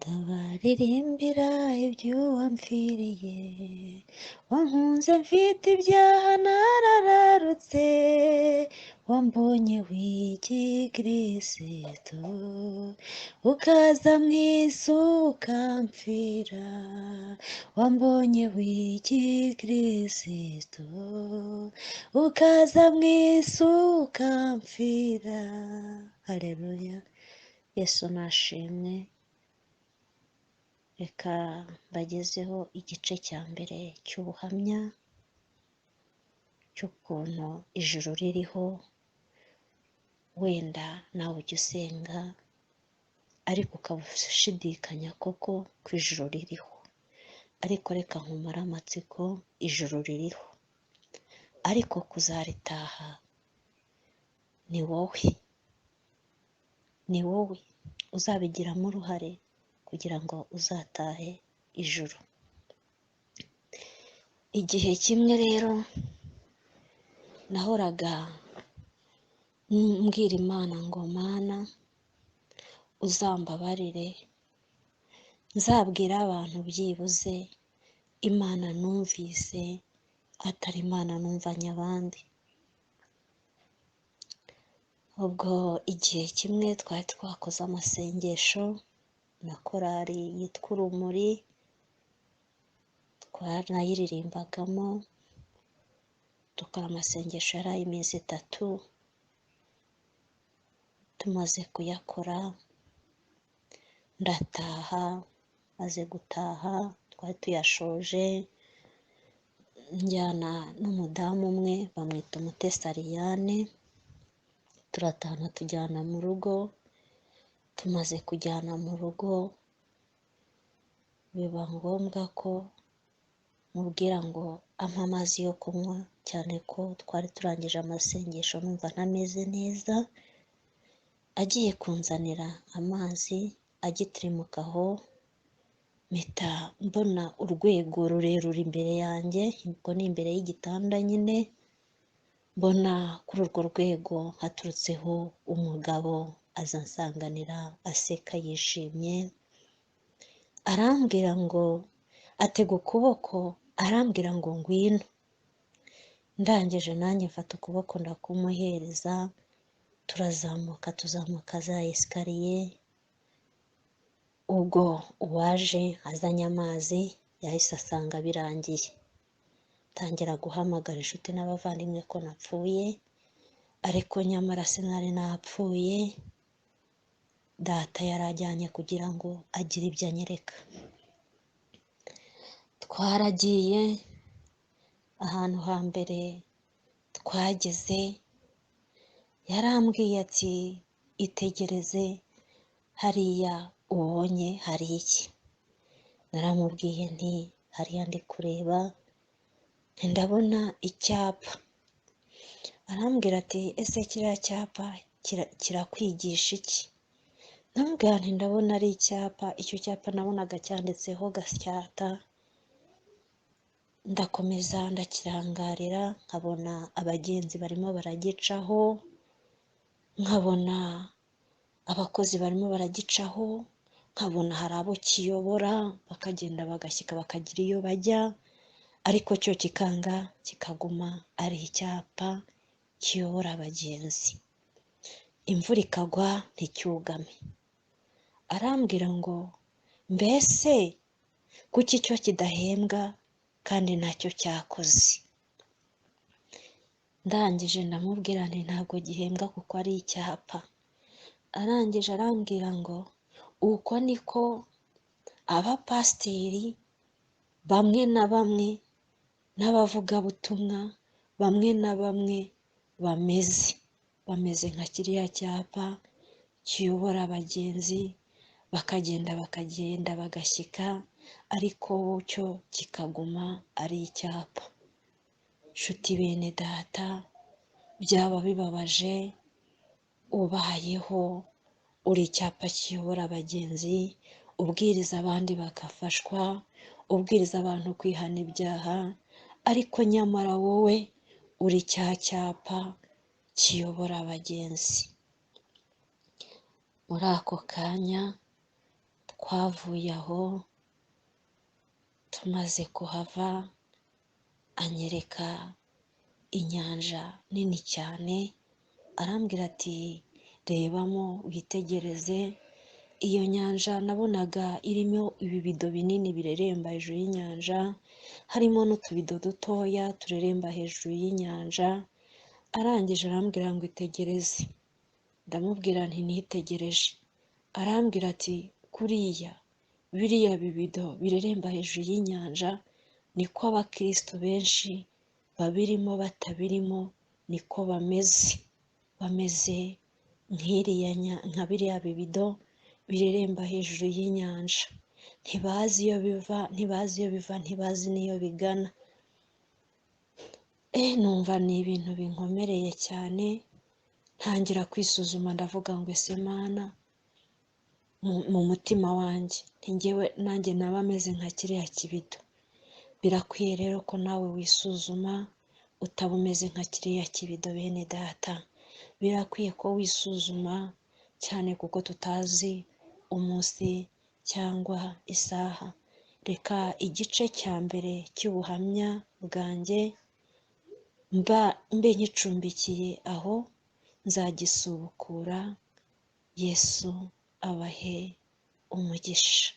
ndabaririmbira iby'uwamfiriye, wankunze mfite ibyaha narararutse, wambonye w'igikristo, ukaza mu isi ukamfira, wambonye w'igikristo, ukaza mu isi ukamfira. Haleluya, Yesu nashimwe. Reka mbagezeho igice cya mbere cy'ubuhamya cy'ukuntu ijuru ririho. Wenda nawe ujya usenga ariko ukaba ushidikanya koko ko ijuru ririho, ariko reka nkumare amatsiko, ijuru ririho, ariko kuzaritaha ni wowe uzabigiramo uruhare kugira ngo uzatahe ijuru. Igihe kimwe rero nahoraga mbwira Imana ngo Mana uzambabarire, nzabwira abantu byibuze Imana numvise, atari Imana numvanye abandi. Ubwo igihe kimwe twari twakoze amasengesho na korali yitwa Urumuri, twanayiririmbagamo, dukora amasengesho yari ay'iminsi 3. Tumaze kuyakora ndataha, maze gutaha twari tuyashoje, njyana n'umudamu umwe bamwita Umutesi Ariane, turatahana tujyana mu rugo. Tumaze kujyana mu rugo biba ngombwa ko mubwira ngo ampe amazi yo kunywa, cyane ko twari turangije amasengesho numva ntameze neza. Agiye kunzanira amazi agitirimukaho, mpita mbona urwego rurerure imbere yanjye, ubwo ni imbere y'igitanda nyine. Mbona kuri urwo rwego haturutseho umugabo, aza ansanganira aseka yishimye, arambwira ngo, atega ukuboko arambwira ngo ngwino. Ndangije nanjye mfata ukuboko ndakumuhereza, tuzamuka za esikariye. Ubwo uwaje azanye amazi yahise asanga birangiye, tangira guhamagara inshuti n'abavandimwe ko napfuye, ariko nyamara sinari napfuye, data yarajyanye kugira ngo agire ibyo anyereka. Twaragiye ahantu hambere twageze, yarambwiye ati itegereze hariya ubonye hari iki. Naramubwiye nti hariya ndi kureba ndabona icyapa. Arambwira ati ese kiriya cyapa kirakwigisha iki? Ndamubwira nti ndabona ari icyapa, icyo cyapa nabonaga cyanditseho Gasyata. Ndakomeza ndakirangarira, nkabona abagenzi barimo baragicaho, nkabona abakozi barimo baragicaho, nkabona hari abo kiyobora bakagenda bagashyika bakagira iyo bajya, ariko cyo kikanga kikaguma ari icyapa kiyobora abagenzi. Imvura ikagwa nticyugame. Arambwira ngo mbese kuki cyo kidahembwa kandi ntacyo cyakoze? Ndangije ndamubwira nti ntabwo gihembwa kuko ari icyapa. Arangije arambwira ngo uko niko abapasiteri bamwe na bamwe n'abavugabutumwa bamwe na bamwe bameze nka kiriya cyapa kiyobora abagenzi, bakagenda bagashyika, ariko cyo kikaguma ari icyapa. Nshuti bene data, byaba bibabaje ubayeho uri icyapa kiyobora abagenzi, ubwiriza abandi bagafashwa, ubwiriza abantu kwihana ibyaha, ariko nyamara wowe uri cya cyapa kiyobora abagenzi. Muri ako kanya twavuye aho tumaze kuhava anyereka inyanja nini cyane, arambwira ati rebamo witegereze. Iyo nyanja nabonaga irimo ibibido binini bireremba hejuru y'inyanja, harimo n'utubido dutoya tureremba hejuru y'inyanja. Arangije arambwira ngo itegereze, ndamubwira nti nitegereje. Arambwira ati kuriya biriya bibido bireremba hejuru y'inyanja niko abakristo benshi babirimo batabirimo niko bameze nka biriya bibido bireremba hejuru y'inyanja. Ntibazi iyo biva, ntibazi n'iyo bigana. Numva ni ibintu binkomereye cyane, ntangira kwisuzuma ndavuga ngo ese Mana, mu mutima wanjye njyewe nanjye naba ameze nka kiriya kibido. Birakwiye rero ko nawe wisuzuma utaba umeze nka kiriya kibido bene data. Birakwiye ko wisuzuma cyane kuko tutazi umunsi cyangwa isaha. Reka igice cya mbere cy'ubuhamya bwanjye mbe nkicumbikiye aho, nzagisubukura. Yesu abahe umugisha.